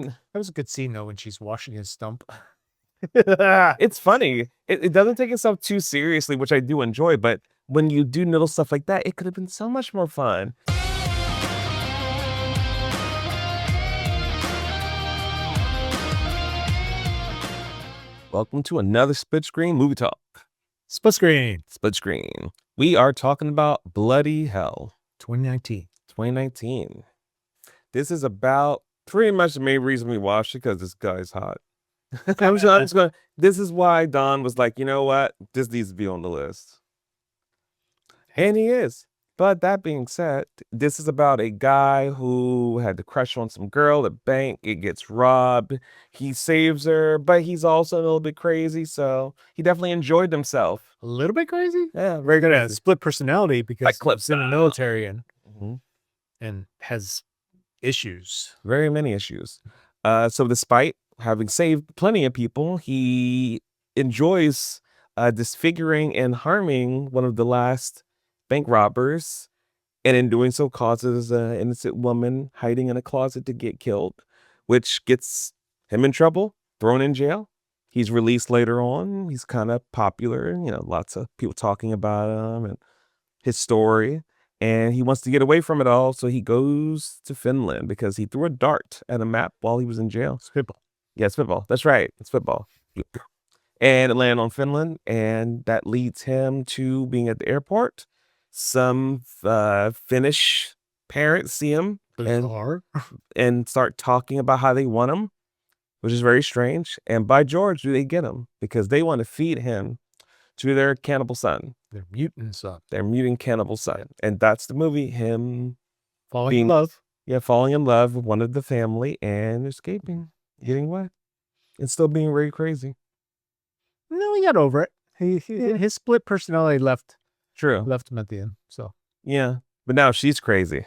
That was a good scene though when she's washing his stump. It's funny. It doesn't take itself too seriously, which I do enjoy, but when you do little stuff like that, it could have been so much more fun. Welcome to another Split Screen Movie Talk. Split screen. Split Screen. We are talking about Bloody Hell 2019. 2019. This is about pretty much the main reason we watched it because this guy's hot. This is why Don was like, you know what? This needs to be on the list. And he is. But that being said, this is about a guy who had to crush on some girl at bank. It gets robbed. He saves her, but he's also a little bit crazy. So he definitely enjoyed himself. A little bit crazy. Yeah, very Got a crazy. split personality because Clip he's in the military Mhm. and has issues. Very many issues. So despite having saved plenty of people, he enjoys disfiguring and harming one of the last bank robbers, and in doing so causes an innocent woman hiding in a closet to get killed, which gets him in trouble, thrown in jail. He's released later on. He's kind of popular, lots of people talking about him and his story. And he wants to get away from it all, so he goes to Finland because he threw a dart at a map while he was in jail. Spitball. Yeah, it's football. That's right. It's football. And it landed on Finland, and that leads him to being at the airport. Some Finnish parents see him and start talking about how they want him, which is very strange. And by George, do they get him because they want to feed him to their cannibal son. Their mutant son. Their mutant cannibal son. And that's the movie, him falling in love. Yeah, falling in love with one of the family and escaping, getting away, and still being very crazy. No, he got over it. His split personality left him at the end. So yeah, but now she's crazy.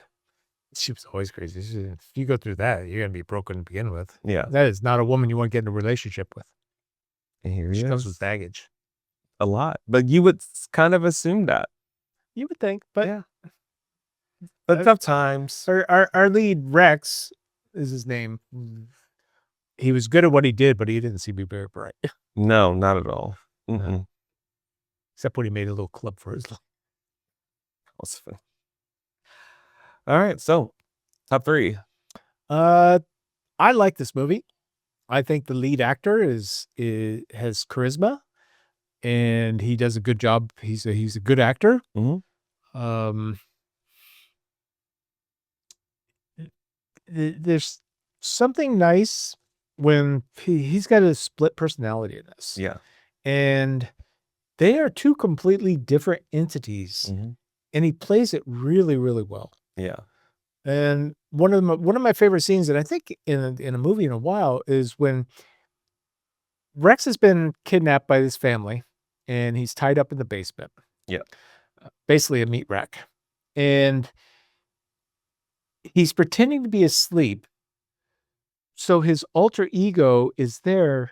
She was always crazy. If you go through that, you're gonna be broken to begin with. Yeah, that is not a woman you want to get in a relationship with. And here she comes with baggage. A lot, but you would kind of assume that. You would think, but yeah. But tough times. Our lead, Rex, is his name. He was good at what he did, but he didn't seem to be very bright. No, not at all. No. Except when he made a little club for his life. All right, so top 3. I like this movie. I think the lead actor has charisma, and he does a good job. He's a good actor. There's something nice when he's got a split personality in this. Yeah. And they are two completely different entities. And he plays it really, really well. Yeah. And one of my favorite scenes that I think in a movie in a while is when Rex has been kidnapped by this family and he's tied up in the basement. Yeah. Basically a meat rack. And he's pretending to be asleep. So his alter ego is there,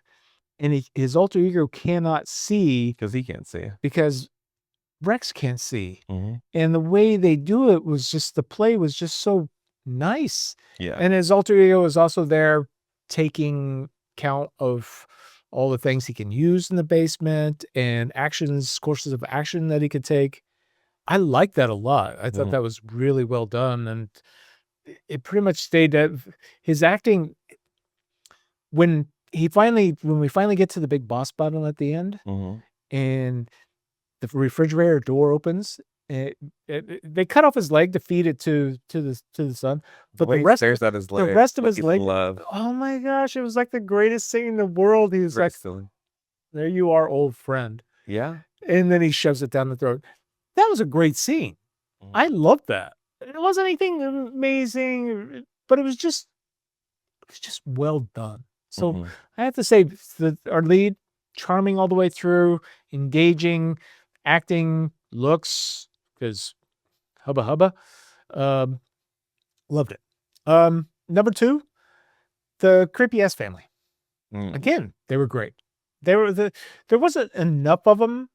and his alter ego cannot see. Because he can't see. Because Rex can't see. And the way they do it was just, the play was just so nice. Yeah. And his alter ego is also there taking count of all the things he can use in the basement and courses of action that he could take. I like that a lot. I thought that was really well done. And it pretty much stayed at his acting. When we finally get to the big boss battle at the end, and the refrigerator door opens, they cut off his leg to feed it to the son, but the rest at his leg, the rest of his leg, oh my gosh, it was like the greatest thing in the world. He was like, "There you are, old friend." Yeah. And then he shoves it down the throat. That was a great scene. I loved that. It wasn't anything amazing, but it was just well done. So I have to say that our lead, charming all the way through, engaging, acting, looks, because hubba. Loved it. Number 2, the creepy ass family. Again, they were great. There wasn't enough of them.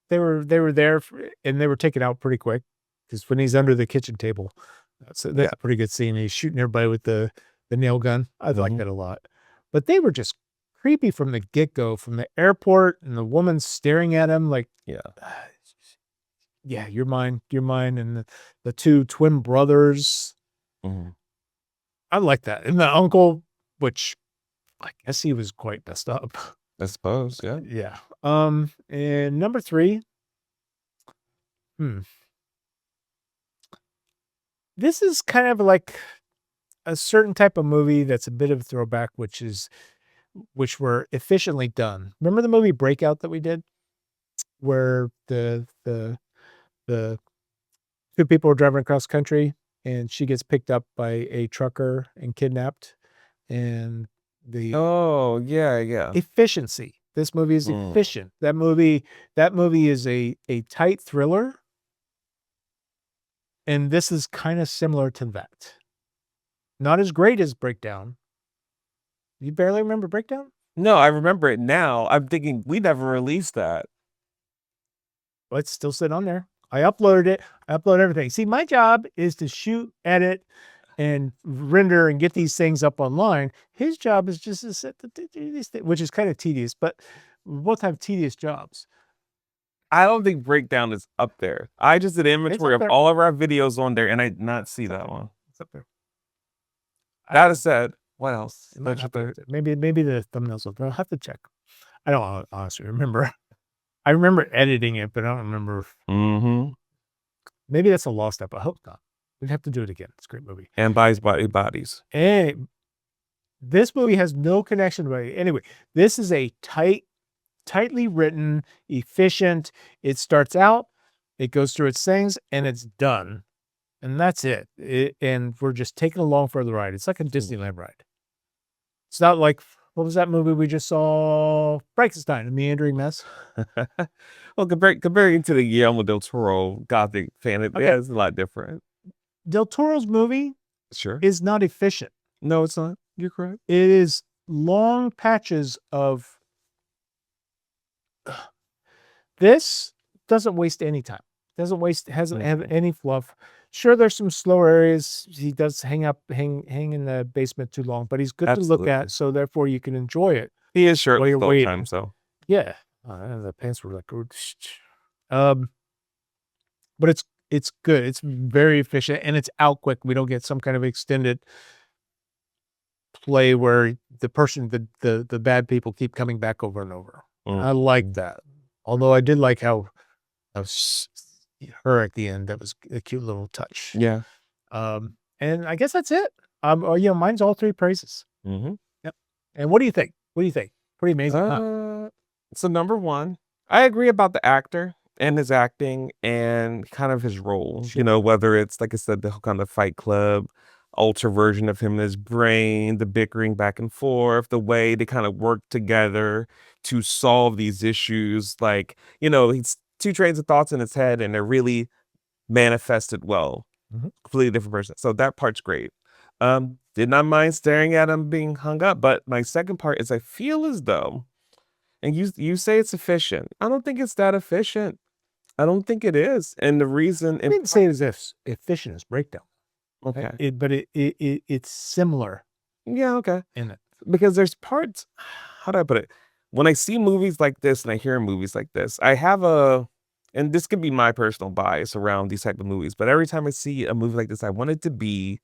They were there and they were taken out pretty quick, because when he's under the kitchen table, that's a pretty good scene. He's shooting everybody with the the nail gun. I like Mhm. that a lot. But they were just creepy from the get-go, from the airport and the woman staring at him like, Yeah. "Yeah, you're mine," and the 2 twin brothers. Mhm. I like that, and the uncle, which I guess he was quite messed up. I suppose, yeah. Yeah. And number 3, hmm, this is kind of like a certain type of movie that's a bit of a throwback, which were efficiently done. Remember the movie Breakout that we did? Where the 2 people were driving across country, and she gets picked up by a trucker and kidnapped, and the Oh, yeah, yeah. efficiency. This movie is Mm. efficient. That movie is a tight thriller, and this is kinda similar to that. Not as great as Breakdown. You barely remember Breakdown? No, I remember it now. I'm thinking we never released that. Well, it's still sitting on there. I uploaded it. I upload everything. See, my job is to shoot, edit, and render and get these things up online. His job is just to sit to do these things, which is kind of tedious, but we both have tedious jobs. I don't think Breakdown is up there. I just did It's inventory up of there. all of our videos on there, and I did not see It's up that there. one. It's up there. I That is said, what else? it might Don't you not be up think? there. Maybe the thumbnails up there. I'll have to check. I don't honestly remember. I remember editing it, but I don't remember Mhm. maybe that's a lost step. I hope not. We'd have to do it again. It's a great movie. And Bodies, Bodies. And this movie has no connection to it. Anyway, this is a tightly written, efficient. It starts out, it goes through its things, and it's done. And that's it. And we're just taking along for the ride. It's like a Mm. Disneyland ride. It's not like what was that movie we just saw? Frankenstein, a meandering mess. Well, comparing to the Guillermo del Toro Gothic fan, Okay. it's a lot different. Del Toro's movie Sure. is not efficient. No, it's not. You're correct. It is long patches of this doesn't waste any time. Hasn't have Mhm. any fluff. Sure, there's some slower areas. He does hang in the basement too long, but he's good to look at, Absolutely. so therefore you can enjoy it He is while shirtless you're the whole time, waiting. so Yeah. The pants were like, um, but it's good. It's very efficient and it's out quick. We don't get some kind of extended play where the bad people keep coming back over and over. I like mhm. that. Although I did like how s her at the end. That was a cute little touch. Yeah. And I guess that's it. Mine's all 3 praises. Mhm. Yep. And what do you think? What do you think? Pretty amazing, huh? Uh, so number 1, I agree about the actor and his acting and kind of his role, Sure. whether it's, like I said, the whole kind of Fight Club, ultra version of him and his brain, the bickering back and forth, the way they kind of work together to solve these issues, like, he's 2 trains of thoughts in his head, and they're really manifested well. Mhm. Completely different person. So that part's great. Did not mind staring at him being hung up, but my second part is I feel as though, and you say it's efficient. I don't think it's that efficient. I don't think it is. And the reason I in didn't say it as if efficient as Breakdown. okay. It's similar Yeah, okay. in it. Because there's parts, how do I put it? When I see movies like this and I hear movies like this, I have and this could be my personal bias around these type of movies, but every time I see a movie like this, I want it to be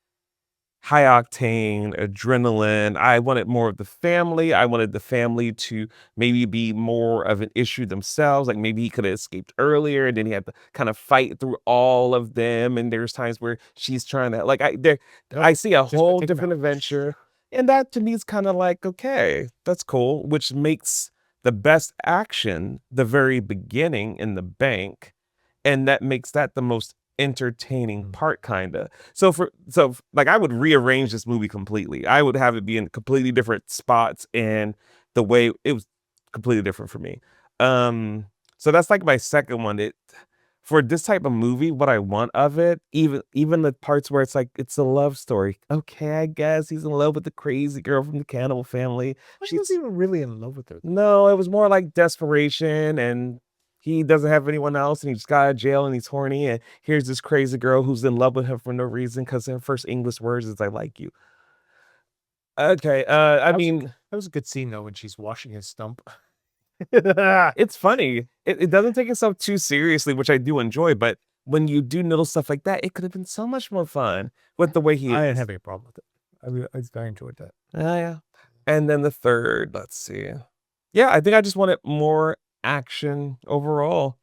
high octane, adrenaline. I wanted more of the family. I wanted the family to maybe be more of an issue themselves. Like maybe he could have escaped earlier, and then he had to kind of fight through all of them. And there's times where she's trying to Nope. I see a Just gonna whole take 'em different out. adventure. And that to me is kind of like, okay, that's cool, which makes the best action the very beginning in the bank. And that makes that the most entertaining Mm. part, kinda. Like, I would rearrange this movie completely. I would have it be in completely different spots, and the way it was completely different for me. Um, so that's, like, my second one. For this type of movie, what I want of it, even the parts where it's like, it's a love story. Okay, I guess he's in love with the crazy girl from the cannibal family. He wasn't She's even really in love with her. No, it was more like desperation, and he doesn't have anyone else, and he just got out of jail, and he's horny, and here's this crazy girl who's in love with him for no reason because her first English words is "I like you." Okay, I That was mean, that was a good scene though when she's washing his stump. it's funny. It doesn't take itself too seriously, which I do enjoy, but when you do little stuff like that, it could have been so much more fun with the way he I didn't is. have any problem with it. I enjoyed that. Oh, yeah. And then the third, let's see. Yeah, I think I just wanted more action overall.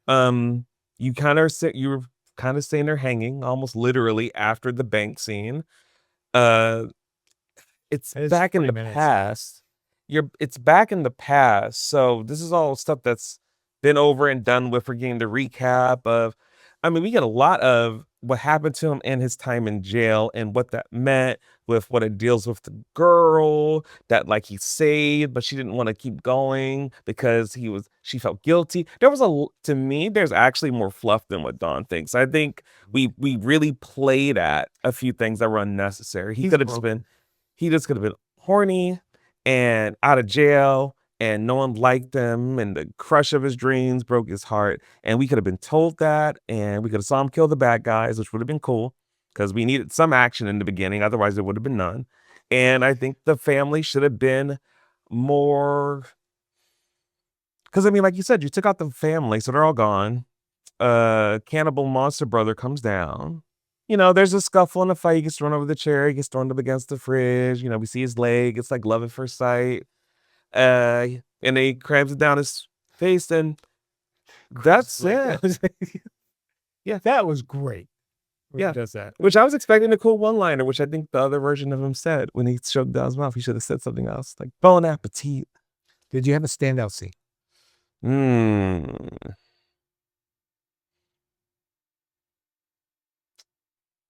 Um, you were kind of saying they're hanging almost literally after the bank scene. Uh, it's It's back in 20 the minutes. past. It's back in the past. So this is all stuff that's been over and done with. We're getting the recap of, I mean, we get a lot of what happened to him and his time in jail and what that meant with what it deals with the girl that like he saved, but she didn't want to keep going because she felt guilty. To me, there's actually more fluff than what Don thinks. I think we really played at a few things that were unnecessary. He's broken. He just could have been horny and out of jail, and no one liked him, and the crush of his dreams broke his heart. And we could have been told that, and we could have saw him kill the bad guys, which would have been cool because we needed some action in the beginning. Otherwise, there would have been none. And I think the family should have been more. Because I mean, like you said, you took out the family, so they're all gone. Cannibal monster brother comes down. There's a scuffle and a fight. He gets thrown over the chair. He gets thrown up against the fridge. We see his leg. It's like love at first sight. And he crams it down his face, and that's it. Yeah, That was great when he yeah. does that. Which I was expecting a cool one-liner, which I think the other version of him said when he showed down his mouth. He should have said something else, like bon appetit. Did you have a standout scene? Hmm.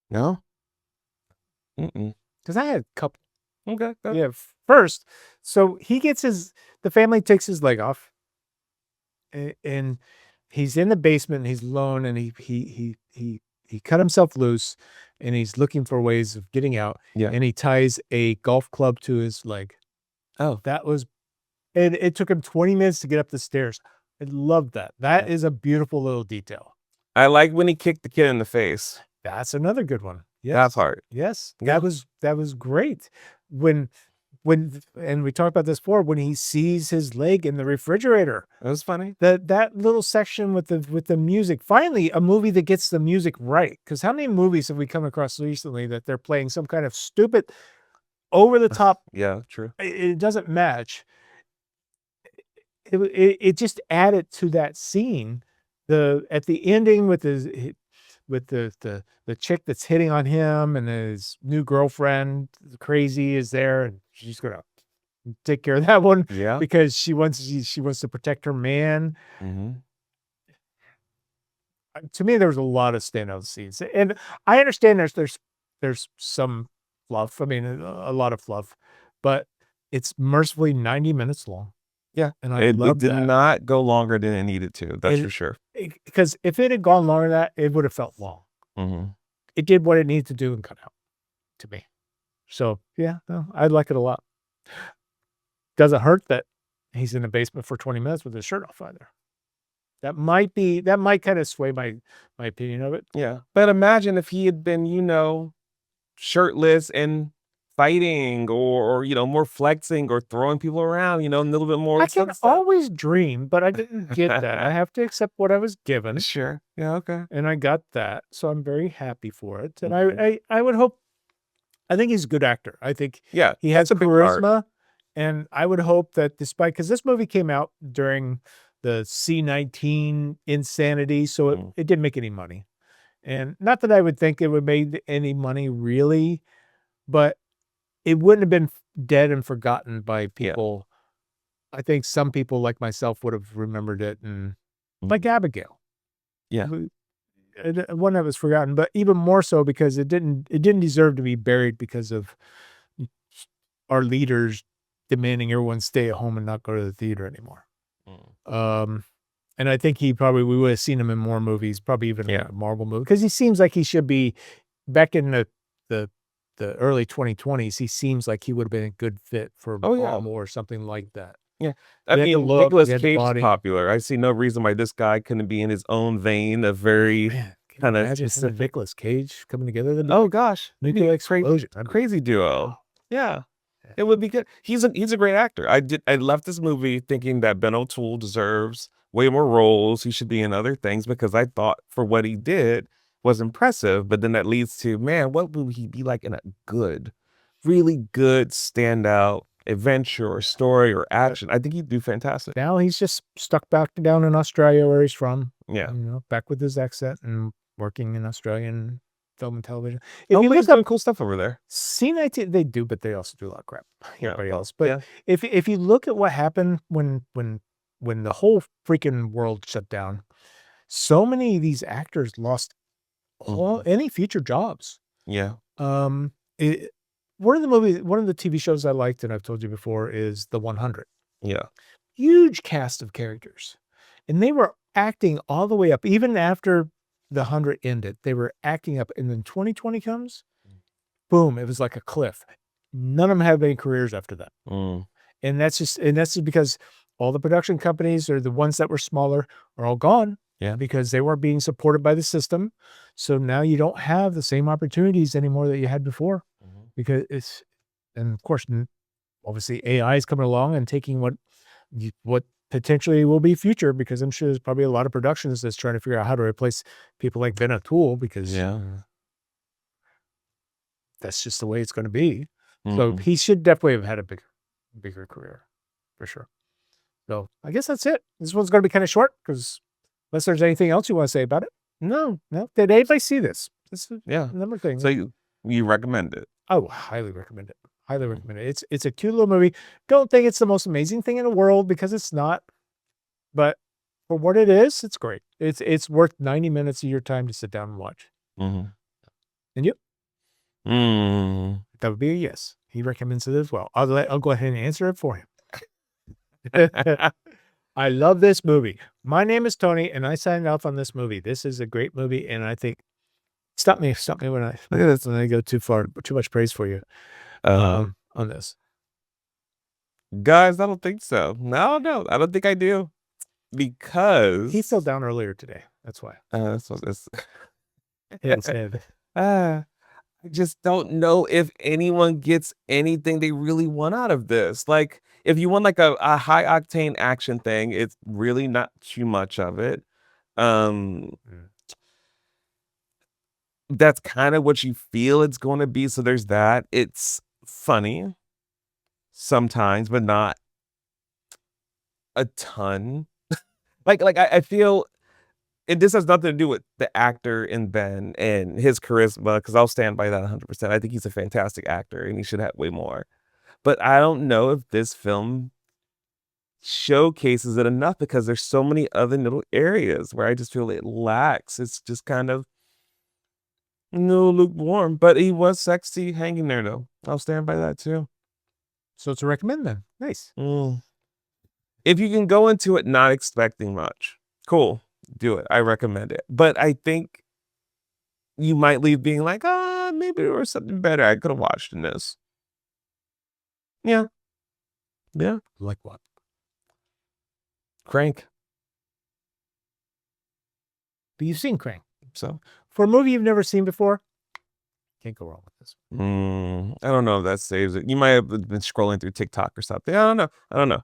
No? Mm-mm. Because I had a couple. Okay. Yeah, first, so the family takes his leg off, and he's in the basement. And he's alone, and he cut himself loose, and he's looking for ways of getting out. Yeah. And he ties a golf club to his leg. Oh. That was, and it took him 20 minutes to get up the stairs. I love that. That Yeah. is a beautiful little detail. I like when he kicked the kid in the face. That's another good one. Yes. That part. Yes. Yeah. That was great. When and we talked about this before, when he sees his leg in the refrigerator. That was funny. That little section with the music. Finally, a movie that gets the music right. Because how many movies have we come across recently that they're playing some kind of stupid over the top, Yeah, true. it doesn't match. It just added to that scene. At the ending with the chick that's hitting on him and his new girlfriend, crazy, is there, and she's gonna take care of that one Yeah. because she wants to protect her man. Mm-hmm. To me, there was a lot of standout scenes, and I understand there's some fluff. I mean, a lot of fluff, but it's mercifully 90 minutes long. Yeah. And I It love did that. not go longer than it needed to. That's for sure. Because if it had gone longer than that, it would have felt long. Mm-hmm. It did what it needed to do and cut out to me. So yeah, no, I like it a lot. Doesn't hurt that he's in the basement for 20 minutes with his shirt off either. That might kind of sway my opinion of it. Yeah. But imagine if he had been, shirtless and fighting or more flexing or throwing people around, a little bit more. I can always dream, but I didn't get that. I have to accept what I was given. Sure. Yeah. Okay. And I got that. So I'm very happy for it. And Mhm. I would hope, I think he's a good actor. I think Yeah. he has That's a big part. charisma. And I would hope that because this movie came out during the C-19 insanity, so Mm. it didn't make any money. And not that I would think it would made any money really, but it wouldn't have been dead and forgotten by Yeah. people. I think some people like myself would have remembered it, and like Mhm. Abigail. Yeah. One that was forgotten, but even more so because it didn't deserve to be buried because of our leaders demanding everyone stay at home and not go to the theater anymore. Mm. And I think we would have seen him in more movies, probably even Yeah. a Marvel movie, because he seems like he should be back in the early 2020s. He seems like he would have been a good fit for Oh, yeah. Marvel or something like that. Yeah. He I had the mean, look, Nicolas he had the Cage is body. popular. I see no reason why this guy couldn't be in his own vein of very Man, can you kind of imagine him and specific. Nicolas Cage coming together? That'd be Oh like gosh, nuclear crazy, explosion. crazy duo. Yeah. It would be good. He's a great actor. I left this movie thinking that Ben O'Toole deserves way more roles. He should be in other things because I thought for what he did was impressive. But then that leads to, man, what would he be like in a good, really good standout adventure or story or action? I think he'd do fantastic. Now he's just stuck back down in Australia where he's from, Yeah. back with his accent and working in Australian film and television. If you Hopefully he's look up doing cool stuff over there. C19, they do, but they also do a lot of crap. Yeah. Everybody else. But Yeah. if you look at what happened when the whole freaking world shut down, so many of these actors lost any future jobs. Yeah. It, one of the TV shows I liked, and I've told you before, is The 100. Yeah. Huge cast of characters, and they were acting all the way up, even after the 100 ended. They were acting up, and then 2020 comes, boom! It was like a cliff. None of them have any careers after that, and that's just because all the production companies, or the ones that were smaller, are all gone. Yeah. Because they weren't being supported by the system. So now you don't have the same opportunities anymore that you had before, because and of course, obviously AI is coming along and taking what potentially will be future, because I'm sure there's probably a lot of productions that's trying to figure out how to replace people like Ben O'Toole, because that's just the way it's going to be. So he should definitely have had a bigger career for sure. So I guess that's it. This one's going to be kind of short, because unless there's anything else you want to say about it. No. Did anybody see this? This is another thing. So you recommend it? Oh, highly recommend it. Highly recommend it. It's a cute little movie. Don't think it's the most amazing thing in the world, because it's not. But for what it is, it's great. It's worth 90 minutes of your time to sit down and watch. And you? That would be a yes. He recommends it as well. I'll go ahead and answer it for him. I love this movie. My name is Tony, and I signed off on this movie. This is a great movie, and I think stop me when I go too much praise for you on this. Guys, I don't think so. No, I don't think I do, because He fell down earlier today. That's why. That's what it's. Yes. I just don't know if anyone gets anything they really want out of this. Like, if you want like a high octane action thing, it's really not too much of it. That's kind of what you feel it's going to be. So there's that. It's funny sometimes, but not a ton. I feel. And this has nothing to do with the actor in Ben and his charisma, because I'll stand by that 100%. I think he's a fantastic actor and he should have way more. But I don't know if this film showcases it enough, because there's so many other little areas where I just feel it lacks. It's just kind of lukewarm. But he was sexy hanging there, though. I'll stand by that too. So it's a recommend then. Nice. If you can go into it not expecting much, cool. Do it. I recommend it. But I think you might leave being like, maybe there was something better I could have watched in this. Yeah. Like what? Crank. But you've seen Crank. So For a movie you've never seen before, can't go wrong with this. I don't know if that saves it. You might have been scrolling through TikTok or something. I don't know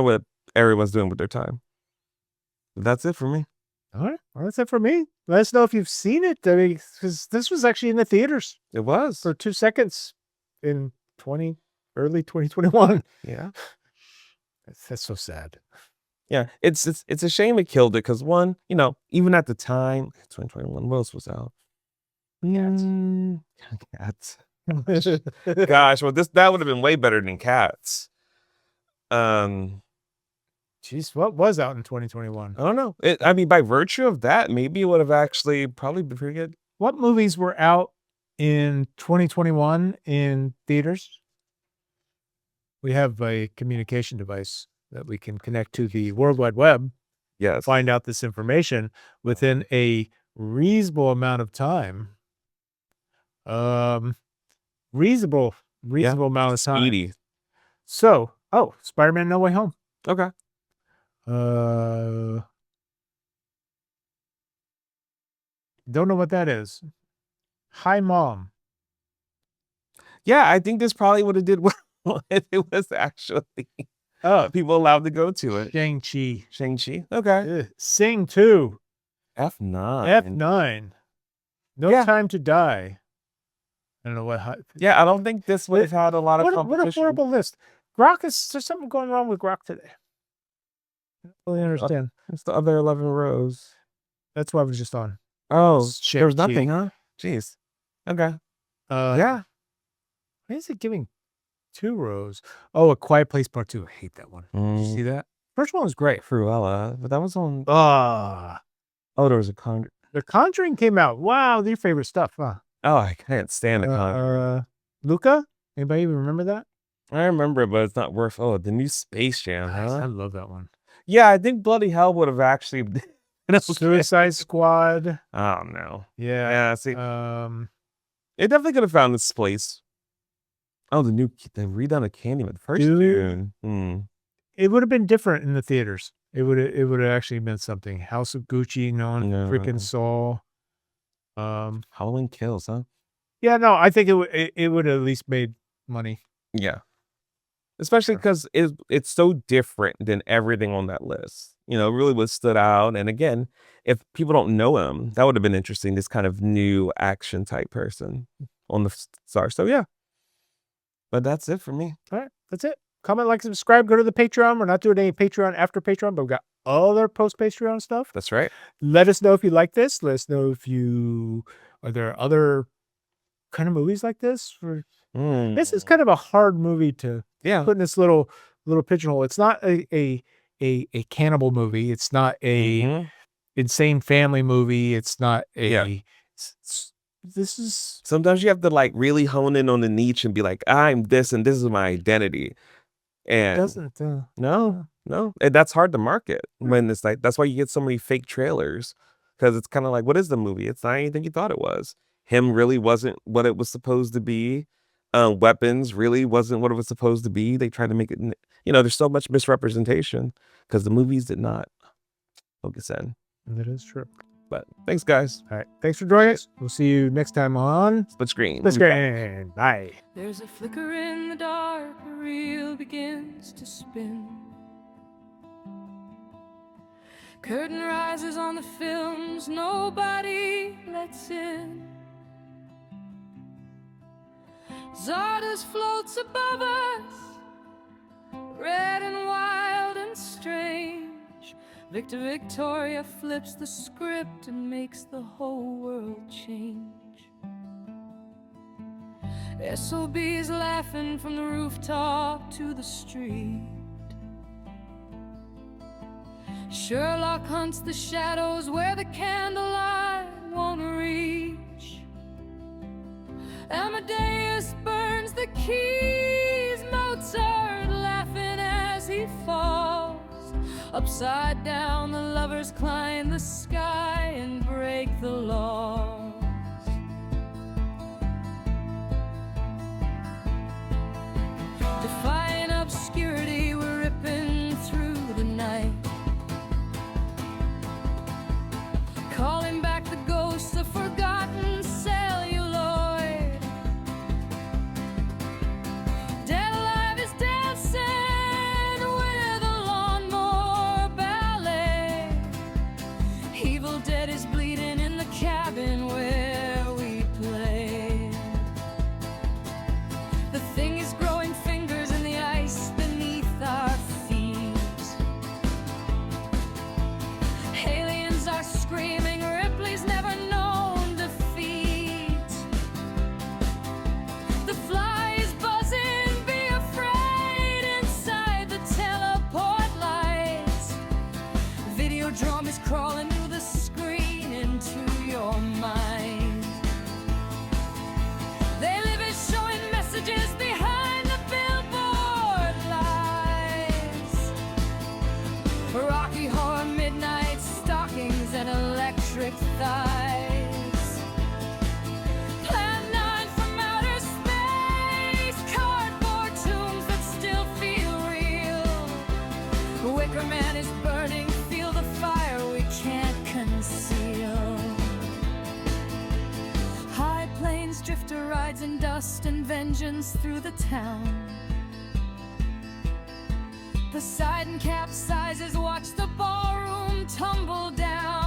what everyone's doing with their time. But that's it for me. All right. Well, that's it for me. Let us know if you've seen it. I mean, because this was actually in the theaters. It was. For 2 seconds in early 2021. Yeah. That's so sad. Yeah. It's a shame it killed it, because one, even at the time, 2021, what else was out? Cats. Gosh, well, that would have been way better than Cats. Jeez, what was out in 2021? I don't know. I mean, by virtue of that, maybe it would have actually probably been pretty good. What movies were out in 2021 in theaters? We have a communication device that we can connect to the World Wide Web. Yes. Find out this information within a reasonable amount of time. Reasonable amount of time. Speedy. So, Spider-Man No Way Home. Okay. Don't know what that is. Hi, Mom. Yeah, I think this probably would have did well. It was actually Oh, people allowed to go to it. Shang-Chi. Shang-Chi. Okay. Ugh. Sing 2. F9. F9. No Yeah. Time to Die. I don't know what. Yeah, I don't think this would have had a lot of What a competition. horrible list. Grok is there's something going wrong with Grok today. I don't really understand. It's the other 11 rows. That's why I was just on. Oh, Shit, there was cute. nothing, huh? Jeez. Okay. Yeah. Why is it giving 2 rows? Oh, A Quiet Place Part 2. I hate that one. Did you see that? First one was great. Cruella, but that was on. Ah. Oh, there was a Conjuring. The Conjuring came out. Wow, your favorite stuff, huh? Oh, I can't stand the Conjuring. Luca? Anybody even remember that? I remember it, but it's not worth. Oh, the new Space Jam, Nice. I huh? love that one. Yeah, I think Bloody Hell would have actually been okay. Suicide Squad. Oh no. Yeah. Yeah, see, it it definitely could have found its place. Oh, the redone of Candyman, the first Dude. tune. It would have been different in the theaters. It would have actually meant something. House of Gucci, no one freaking saw. Halloween Kills, huh? Yeah, no, I think it would have at least made money. Yeah. Especially because it's so different than everything on that list. You know, it really was stood out. And again, if people don't know him, that would have been interesting. This kind of new action type person on the star. So yeah. But that's it for me. All right, that's it. Comment, like, subscribe, go to the Patreon. We're not doing any Patreon after Patreon, but we've got other post-Patreon stuff. That's right. Let us know if you like this. Let us know if are there other kind of movies like this? This is kind of a hard movie to put in this little pigeonhole. It's not a cannibal movie. It's not a insane family movie. It's not a this is sometimes you have to like really hone in on the niche and be like, I'm this and this is my identity. And doesn't no. And that's hard to market when it's like, that's why you get so many fake trailers. Because it's kind of like, what is the movie? It's not anything you thought it was. Him really wasn't what it was supposed to be. Weapons really wasn't what it was supposed to be. They tried to make it, there's so much misrepresentation because the movies did not focus in. That is true. But thanks, guys. All right. Thanks for joining us. We'll see you next time on Split Screen. Bye. There's a flicker in the dark, a reel begins to spin. Curtain rises on the films nobody lets in. Zardoz floats above us, red and wild and strange. Victor Victoria flips the script and makes the whole world change. SOBs laughing from the rooftop to the street. Sherlock hunts the shadows where the candlelight won't reach. Amadeus burns the keys, Mozart laughing as he falls. Upside down the lovers climb the sky and break the laws. Defying obscurity, we're ripping through the night, calling back the ghosts of forgotten celluloid. Dead Alive is dancing with a lawnmower ballet. Evil Dead is bleeding in the cabin where we play. The Thing is growing fingers in the ice beneath our feet. Aliens are screaming, Ripley's never known defeat. The Fly is buzzing, be afraid inside the teleport lights. Videodrome is crawling through the screen into your mind. They live as showing messages behind the billboard lights. Rocky Horror Midnight stockings and electric thighs. Plan 9 from outer space, cardboard tombs that still feel real. Wicker Man is burning, feel the fire we can't conceal. High plains, drifter rides in dust and vengeance through the town. Poseidon capsizes, watch the ballroom tumble down.